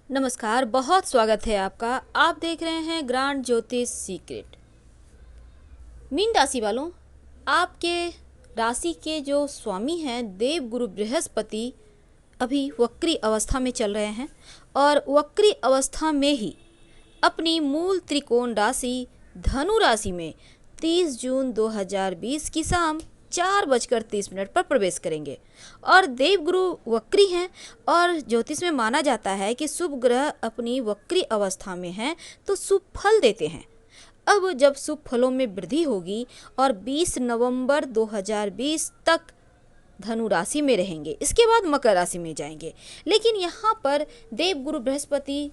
नमस्कार, बहुत स्वागत है आपका। आप देख रहे हैं ग्रांड ज्योतिष सीक्रेट। मीन राशि वालों, आपके राशि के जो स्वामी हैं देवगुरु बृहस्पति अभी वक्री अवस्था में चल रहे हैं और वक्री अवस्था में ही अपनी मूल त्रिकोण राशि धनु राशि में 30 जून 2020 की शाम 4:30 पर प्रवेश करेंगे। और देवगुरु वक्री हैं और ज्योतिष में माना जाता है कि शुभ ग्रह अपनी वक्री अवस्था में हैं तो शुभ फल देते हैं। अब जब शुभ फलों में वृद्धि होगी और 20 नवंबर 2020 तक धनु राशि में रहेंगे, इसके बाद मकर राशि में जाएंगे। लेकिन यहाँ पर देवगुरु बृहस्पति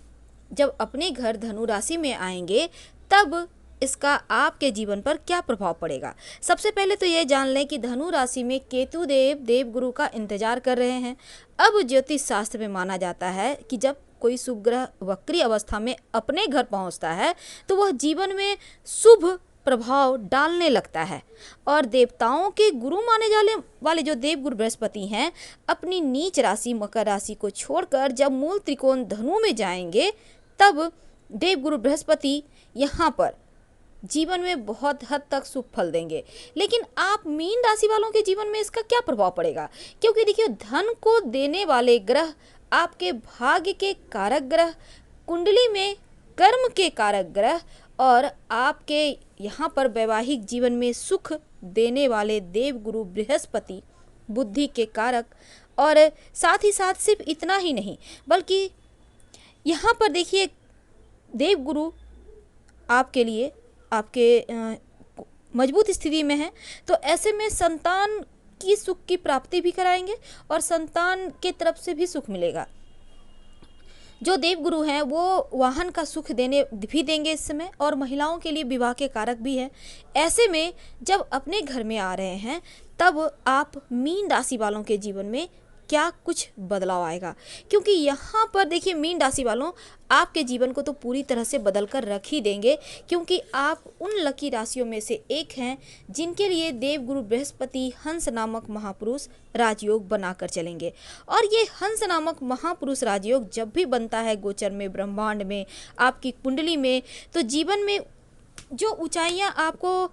जब अपने घर धनु राशि में आएंगे तब इसका आपके जीवन पर क्या प्रभाव पड़ेगा। सबसे पहले तो ये जान लें कि धनु राशि में केतु देव देवगुरु का इंतजार कर रहे हैं। अब ज्योतिष शास्त्र में माना जाता है कि जब कोई शुभ ग्रह वक्री अवस्था में अपने घर पहुंचता है तो वह जीवन में शुभ प्रभाव डालने लगता है। और देवताओं के गुरु माने जाने वाले जो देवगुरु बृहस्पति हैं अपनी नीच राशि मकर राशि को छोड़कर जब मूल त्रिकोण धनु में जाएंगे तब देवगुरु बृहस्पति यहाँ पर जीवन में बहुत हद तक शुभ फल देंगे। लेकिन आप मीन राशि वालों के जीवन में इसका क्या प्रभाव पड़ेगा, क्योंकि देखिए धन को देने वाले ग्रह आपके भाग्य के कारक ग्रह, कुंडली में कर्म के कारक ग्रह और आपके यहाँ पर वैवाहिक जीवन में सुख देने वाले देवगुरु बृहस्पति बुद्धि के कारक। और साथ ही साथ सिर्फ इतना ही नहीं बल्कि यहाँ पर देखिए देवगुरु आपके लिए आपके मजबूत स्थिति में है तो ऐसे में संतान की सुख की प्राप्ति भी कराएंगे और संतान के तरफ से भी सुख मिलेगा। जो देवगुरु हैं वो वाहन का सुख भी देंगे इस समय और महिलाओं के लिए विवाह के कारक भी है। ऐसे में जब अपने घर में आ रहे हैं तब आप मीन राशि वालों के जीवन में क्या कुछ बदलाव आएगा, क्योंकि यहाँ पर देखिए मीन राशि वालों आपके जीवन को तो पूरी तरह से बदल कर रख ही देंगे, क्योंकि आप उन लकी राशियों में से एक हैं जिनके लिए देवगुरु बृहस्पति हंस नामक महापुरुष राजयोग बनाकर चलेंगे। और ये हंस नामक महापुरुष राजयोग जब भी बनता है गोचर में, ब्रह्मांड में, आपकी कुंडली में, तो जीवन में जो ऊंचाइयाँ आपको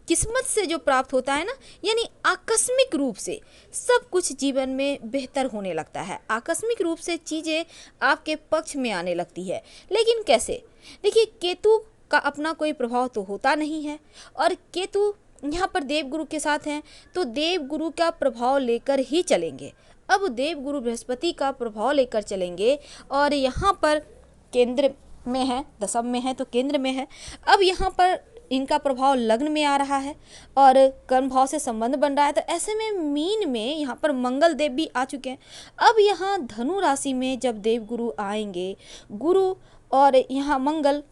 किस्मत से जो प्राप्त होता है ना, यानी आकस्मिक रूप से सब कुछ जीवन में बेहतर होने लगता है। आकस्मिक रूप से चीज़ें आपके पक्ष में आने लगती है। लेकिन कैसे? देखिए केतु का अपना कोई प्रभाव तो होता नहीं है और केतु यहाँ पर देवगुरु के साथ हैं तो देवगुरु का प्रभाव लेकर ही चलेंगे। अब देवगुरु बृहस्पति का प्रभाव लेकर चलेंगे और यहाँ पर केंद्र में है, दशम में है तो केंद्र में है। अब यहाँ पर इनका प्रभाव लग्न में आ रहा है और कर्म भाव से संबंध बन रहा है, तो ऐसे में मीन में यहाँ पर मंगल देव भी आ चुके हैं। अब यहाँ धनु राशि में जब देवगुरु आएंगे, गुरु और यहाँ मंगल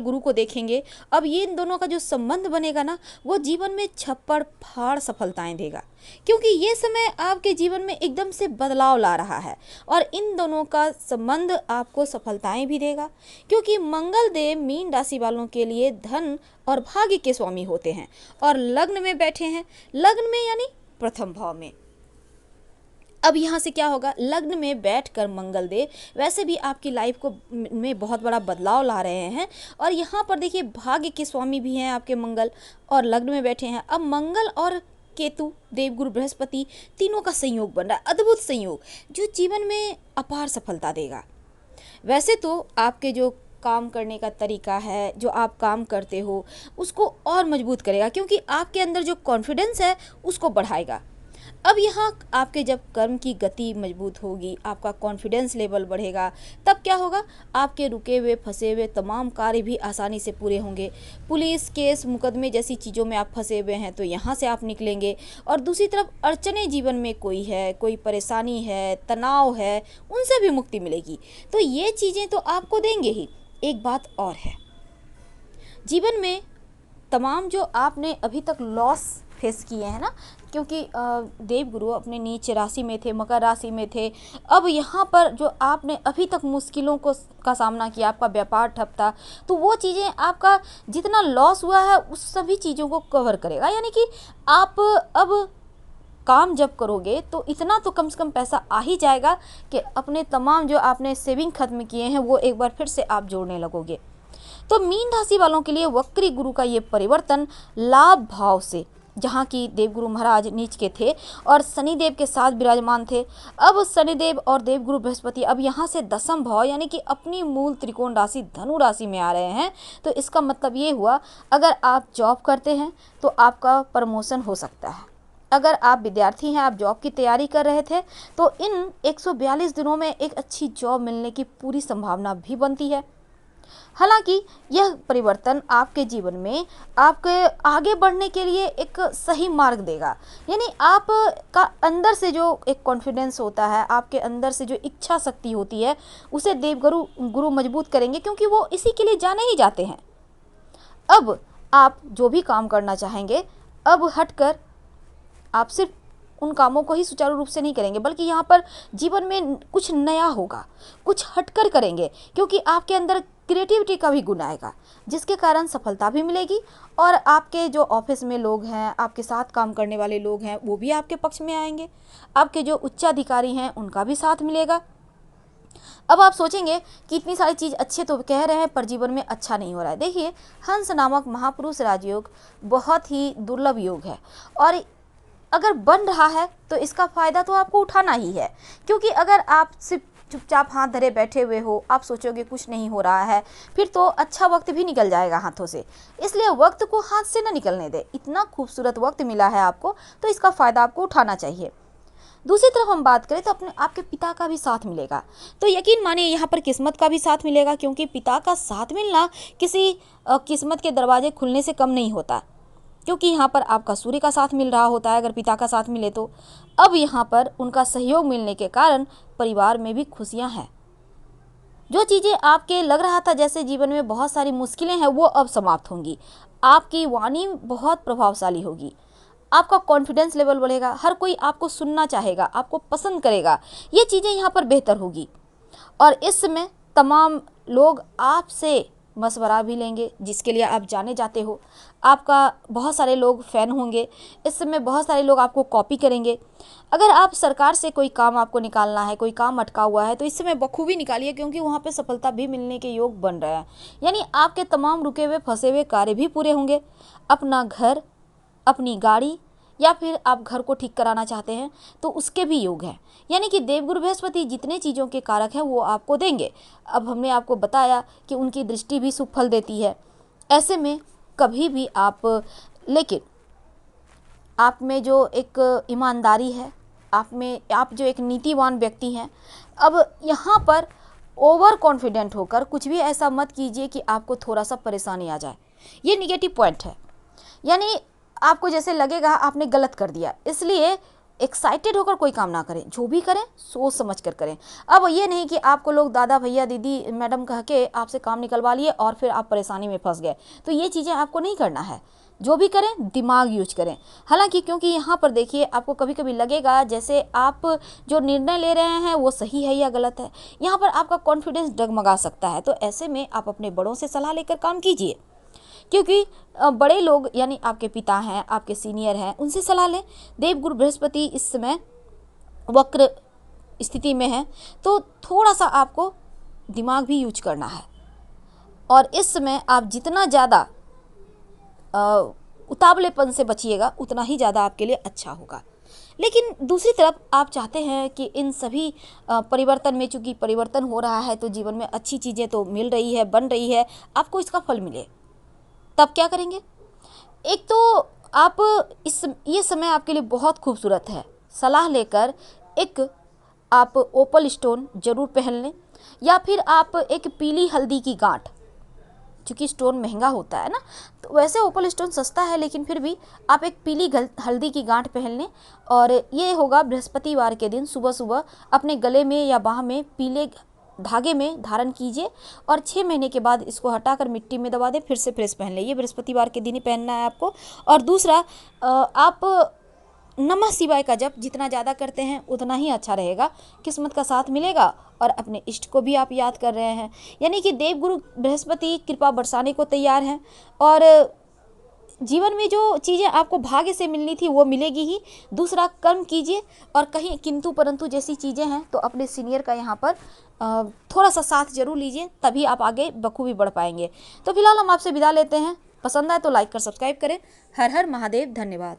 गुरु को देखेंगे, अब ये इन दोनों का जो संबंध बनेगा ना वो जीवन में छप्पड़ फाड़ सफलताएं देगा, क्योंकि ये समय आपके जीवन में एकदम से बदलाव ला रहा है और इन दोनों का संबंध आपको सफलताएं भी देगा, क्योंकि मंगल देव मीन राशि वालों के लिए धन और भाग्य के स्वामी होते हैं और लग्न में बैठे हैं, लग्न में यानी प्रथम भाव में। अब यहाँ से क्या होगा, लग्न में बैठकर मंगल देव वैसे भी आपकी लाइफ को में बहुत बड़ा बदलाव ला रहे हैं और यहाँ पर देखिए भाग्य के स्वामी भी हैं आपके मंगल और लग्न में बैठे हैं। अब मंगल और केतु देवगुरु बृहस्पति तीनों का संयोग बन रहा है, अद्भुत संयोग जो जीवन में अपार सफलता देगा। वैसे तो आपके जो काम करने का तरीका है, जो आप काम करते हो उसको और मजबूत करेगा, क्योंकि आपके अंदर जो कॉन्फिडेंस है उसको बढ़ाएगा। अब यहाँ आपके जब कर्म की गति मजबूत होगी, आपका कॉन्फिडेंस लेवल बढ़ेगा, तब क्या होगा, आपके रुके हुए फंसे हुए तमाम कार्य भी आसानी से पूरे होंगे। पुलिस केस मुकदमे जैसी चीज़ों में आप फंसे हुए हैं तो यहाँ से आप निकलेंगे। और दूसरी तरफ अड़चने जीवन में कोई है, कोई परेशानी है, तनाव है, उनसे भी मुक्ति मिलेगी। तो ये चीज़ें तो आपको देंगे ही। एक बात और है, जीवन में तमाम जो आपने अभी तक लॉस फेस किए हैं ना, क्योंकि देवगुरु अपने नीच राशि में थे, मकर राशि में थे, अब यहाँ पर जो आपने अभी तक मुश्किलों का सामना किया, आपका व्यापार ठप था, तो वो चीज़ें आपका जितना लॉस हुआ है उस सभी चीज़ों को कवर करेगा। यानी कि आप अब काम जब करोगे तो इतना तो कम से कम पैसा आ ही जाएगा कि अपने तमाम जो आपने सेविंग खत्म किए हैं वो एक बार फिर से आप जोड़ने लगोगे। तो मीन राशि वालों के लिए वक्री गुरु का ये परिवर्तन लाभ भाव से, जहाँ की देवगुरु महाराज नीच के थे और शनिदेव के साथ विराजमान थे, अब शनिदेव और देवगुरु बृहस्पति अब यहाँ से दशम भाव यानी कि अपनी मूल त्रिकोण राशि धनु राशि में आ रहे हैं। तो इसका मतलब ये हुआ, अगर आप जॉब करते हैं तो आपका प्रमोशन हो सकता है। अगर आप विद्यार्थी हैं, आप जॉब की तैयारी कर रहे थे, तो इन 142 दिनों में एक अच्छी जॉब मिलने की पूरी संभावना भी बनती है। हालांकि यह परिवर्तन आपके जीवन में आपके आगे बढ़ने के लिए एक सही मार्ग देगा, यानी आप का अंदर से जो एक कॉन्फिडेंस होता है, आपके अंदर से जो इच्छा शक्ति होती है, उसे गुरु मजबूत करेंगे, क्योंकि वो इसी के लिए जाने ही जाते हैं। अब आप जो भी काम करना चाहेंगे, अब हटकर आप सिर्फ उन कामों को ही सुचारू रूप से नहीं करेंगे, बल्कि यहाँ पर जीवन में कुछ नया होगा, कुछ हटकर करेंगे, क्योंकि आपके अंदर क्रिएटिविटी का भी गुण आएगा, जिसके कारण सफलता भी मिलेगी और आपके जो ऑफिस में लोग हैं, आपके साथ काम करने वाले लोग हैं, वो भी आपके पक्ष में आएंगे। आपके जो उच्चाधिकारी हैं उनका भी साथ मिलेगा। अब आप सोचेंगे कि इतनी सारी चीज़ अच्छे तो कह रहे हैं पर जीवन में अच्छा नहीं हो रहा है। देखिए, हंस नामक महापुरुष राजयोग बहुत ही दुर्लभ योग है और अगर बन रहा है तो इसका फ़ायदा तो आपको उठाना ही है, क्योंकि अगर आप सिर्फ चुपचाप हाथ धरे बैठे हुए हो, आप सोचोगे कुछ नहीं हो रहा है, फिर तो अच्छा वक्त भी निकल जाएगा हाथों से। इसलिए वक्त को हाथ से न निकलने दे। इतना खूबसूरत वक्त मिला है आपको, तो इसका फ़ायदा आपको उठाना चाहिए। दूसरी तरफ हम बात करें तो आपके पिता का भी साथ मिलेगा। तो यकीन मानिए यहाँ पर किस्मत का भी साथ मिलेगा, क्योंकि पिता का साथ मिलना किसी किस्मत के दरवाजे खुलने से कम नहीं होता, क्योंकि यहाँ पर आपका सूर्य का साथ मिल रहा होता है अगर पिता का साथ मिले तो। अब यहाँ पर उनका सहयोग मिलने के कारण परिवार में भी खुशियाँ हैं। जो चीज़ें आपके लग रहा था जैसे जीवन में बहुत सारी मुश्किलें हैं, वो अब समाप्त होंगी। आपकी वाणी बहुत प्रभावशाली होगी, आपका कॉन्फिडेंस लेवल बढ़ेगा, हर कोई आपको सुनना चाहेगा, आपको पसंद करेगा। ये चीज़ें यहाँ पर बेहतर होगी और इस समय तमाम लोग आपसे मशवरा भी लेंगे, जिसके लिए आप जाने जाते हो। आपका बहुत सारे लोग फ़ैन होंगे, इस समय बहुत सारे लोग आपको कॉपी करेंगे। अगर आप सरकार से कोई काम आपको निकालना है, कोई काम अटका हुआ है, तो इस समय बखूबी निकालिए, क्योंकि वहाँ पे सफलता भी मिलने के योग बन रहे हैं। यानी आपके तमाम रुके हुए फंसे हुए कार्य भी पूरे होंगे। अपना घर, अपनी गाड़ी या फिर आप घर को ठीक कराना चाहते हैं तो उसके भी योग हैं। यानी कि देवगुरु बृहस्पति जितने चीज़ों के कारक हैं वो आपको देंगे। अब हमने आपको बताया कि उनकी दृष्टि भी शुभ फल देती है। ऐसे में कभी भी लेकिन आप में जो एक ईमानदारी है, आप जो एक नीतिवान व्यक्ति हैं, अब यहाँ पर ओवर कॉन्फिडेंट होकर कुछ भी ऐसा मत कीजिए कि आपको थोड़ा सा परेशानी आ जाए। ये निगेटिव पॉइंट है, यानी आपको जैसे लगेगा आपने गलत कर दिया, इसलिए एक्साइटेड होकर कोई काम ना करें। जो भी करें सोच समझ कर करें। अब ये नहीं कि आपको लोग दादा भैया दीदी मैडम कह के आपसे काम निकलवा लिए और फिर आप परेशानी में फंस गए, तो ये चीज़ें आपको नहीं करना है। जो भी करें दिमाग यूज करें। हालांकि क्योंकि यहाँ पर देखिए, आपको कभी कभी लगेगा जैसे आप जो निर्णय ले रहे हैं वो सही है या गलत है, यहाँ पर आपका कॉन्फिडेंस डगमगा सकता है। तो ऐसे में आप अपने बड़ों से सलाह लेकर काम कीजिए, क्योंकि बड़े लोग यानी आपके पिता हैं, आपके सीनियर हैं, उनसे सलाह लें। देवगुरु बृहस्पति इस समय वक्र स्थिति में है, तो थोड़ा सा आपको दिमाग भी यूज करना है और इस समय आप जितना ज़्यादा उतावलेपन से बचिएगा उतना ही ज़्यादा आपके लिए अच्छा होगा। लेकिन दूसरी तरफ आप चाहते हैं कि इन सभी परिवर्तन में, चूँकि परिवर्तन हो रहा है तो जीवन में अच्छी चीज़ें तो मिल रही है, बन रही है, आपको इसका फल मिले, तब क्या करेंगे? एक तो ये समय आपके लिए बहुत खूबसूरत है। सलाह लेकर आप ओपल स्टोन जरूर पहन लें, या फिर आप एक पीली हल्दी की गांठ, चूँकि स्टोन महंगा होता है ना, तो वैसे ओपल स्टोन सस्ता है, लेकिन फिर भी आप एक पीली हल्दी की गांठ पहन लें। और ये होगा बृहस्पतिवार के दिन सुबह सुबह अपने गले में या बाह में पीले धागे में धारण कीजिए और 6 महीने के बाद इसको हटाकर मिट्टी में दबा दें, फिर से फ्रेश पहन लें। ये बृहस्पतिवार के दिन ही पहनना है आपको। और दूसरा, आप नमः शिवाय का जप जितना ज़्यादा करते हैं उतना ही अच्छा रहेगा, किस्मत का साथ मिलेगा और अपने इष्ट को भी आप याद कर रहे हैं। यानी कि देवगुरु बृहस्पति कृपा बरसाने को तैयार हैं और जीवन में जो चीज़ें आपको भाग्य से मिलनी थी वो मिलेगी ही। दूसरा, कर्म कीजिए और कहीं किंतु परंतु जैसी चीज़ें हैं तो अपने सीनियर का यहाँ पर थोड़ा सा साथ जरूर लीजिए, तभी आप आगे बखूबी बढ़ पाएंगे। तो फिलहाल हम आपसे विदा लेते हैं। पसंद आए तो लाइक कर सब्सक्राइब करें। हर हर महादेव। धन्यवाद।